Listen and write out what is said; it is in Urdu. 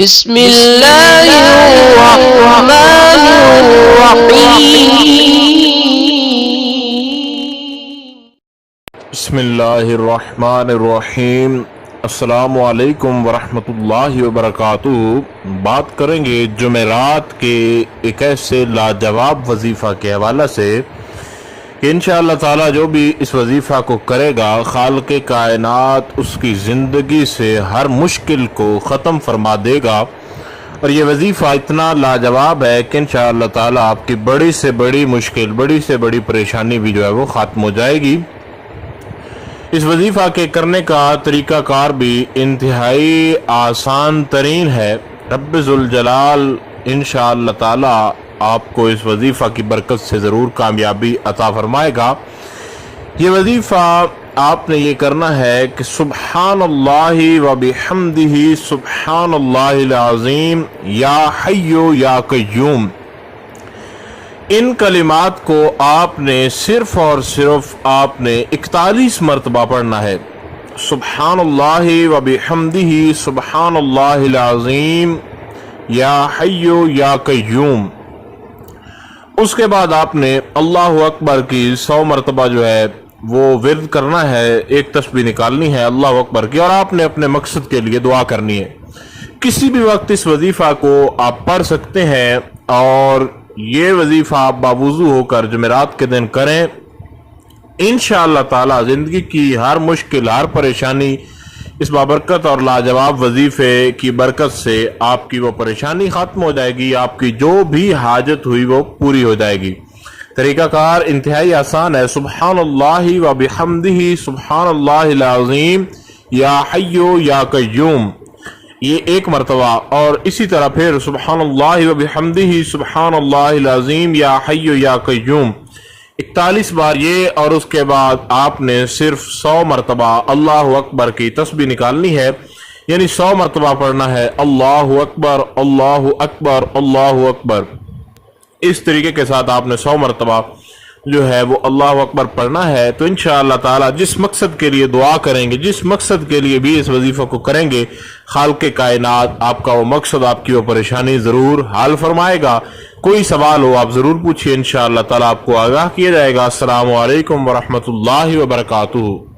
بسم اللہ الرحمن الرحیم بسم اللہ الرحمن الرحیم۔ السلام علیکم ورحمۃ اللہ وبرکاتہ۔ بات کریں گے جمعرات کے ایک ایسے لاجواب وظیفہ کے حوالے سے کہ انشاءاللہ تعالی جو بھی اس وظیفہ کو کرے گا خالق کائنات اس کی زندگی سے ہر مشکل کو ختم فرما دے گا، اور یہ وظیفہ اتنا لاجواب ہے کہ انشاءاللہ تعالی آپ کی بڑی سے بڑی مشکل، بڑی سے بڑی پریشانی بھی جو ہے وہ ختم ہو جائے گی۔ اس وظیفہ کے کرنے کا طریقہ کار بھی انتہائی آسان ترین ہے۔ رب ذوالجلال انشاءاللہ تعالی آپ کو اس وظیفہ کی برکت سے ضرور کامیابی عطا فرمائے گا۔ یہ وظیفہ آپ نے یہ کرنا ہے کہ سبحان اللہ و بحمدہ سبحان اللہ العظیم یا حی یا قیوم، ان کلمات کو آپ نے صرف اور صرف آپ نے 41 مرتبہ پڑھنا ہے۔ سبحان اللہ و بحمدہ سبحان اللہ العظیم یا حی یا قیوم۔ اس کے بعد آپ نے اللہ اکبر کی 100 مرتبہ جو ہے وہ ورد کرنا ہے، ایک تسبیح نکالنی ہے اللہ اکبر کی، اور آپ نے اپنے مقصد کے لیے دعا کرنی ہے۔ کسی بھی وقت اس وظیفہ کو آپ پڑھ سکتے ہیں، اور یہ وظیفہ آپ باوضو ہو کر جمعرات کے دن کریں۔ انشاءاللہ تعالی زندگی کی ہر مشکل، ہر پریشانی اس بابرکت اور لاجواب وظیفے کی برکت سے آپ کی وہ پریشانی ختم ہو جائے گی، آپ کی جو بھی حاجت ہوئی وہ پوری ہو جائے گی۔ طریقہ کار انتہائی آسان ہے۔ سبحان اللہ و بحمدہ سبحان اللہ العظیم یا حی یا قیوم، یہ ایک مرتبہ، اور اسی طرح پھر سبحان اللہ و بحمدہ سبحان اللہ العظیم یا حی یا قیوم 41 بار یہ، اور اس کے بعد آپ نے صرف 100 مرتبہ اللہ اکبر کی تسبیح نکالنی ہے، یعنی 100 مرتبہ پڑھنا ہے اللہ اکبر اللہ اکبر اللہ اکبر۔ اس طریقے کے ساتھ آپ نے 100 مرتبہ جو ہے وہ اللہ اکبر پڑھنا ہے۔ تو انشاءاللہ تعالی جس مقصد کے لیے دعا کریں گے، جس مقصد کے لیے بھی اس وظیفہ کو کریں گے، خالق کائنات آپ کا وہ مقصد، آپ کی وہ پریشانی ضرور حل فرمائے گا۔ کوئی سوال ہو آپ ضرور پوچھیے، انشاءاللہ تعالی آپ کو آگاہ کیا جائے گا۔ السلام علیکم ورحمۃ اللہ وبرکاتہ۔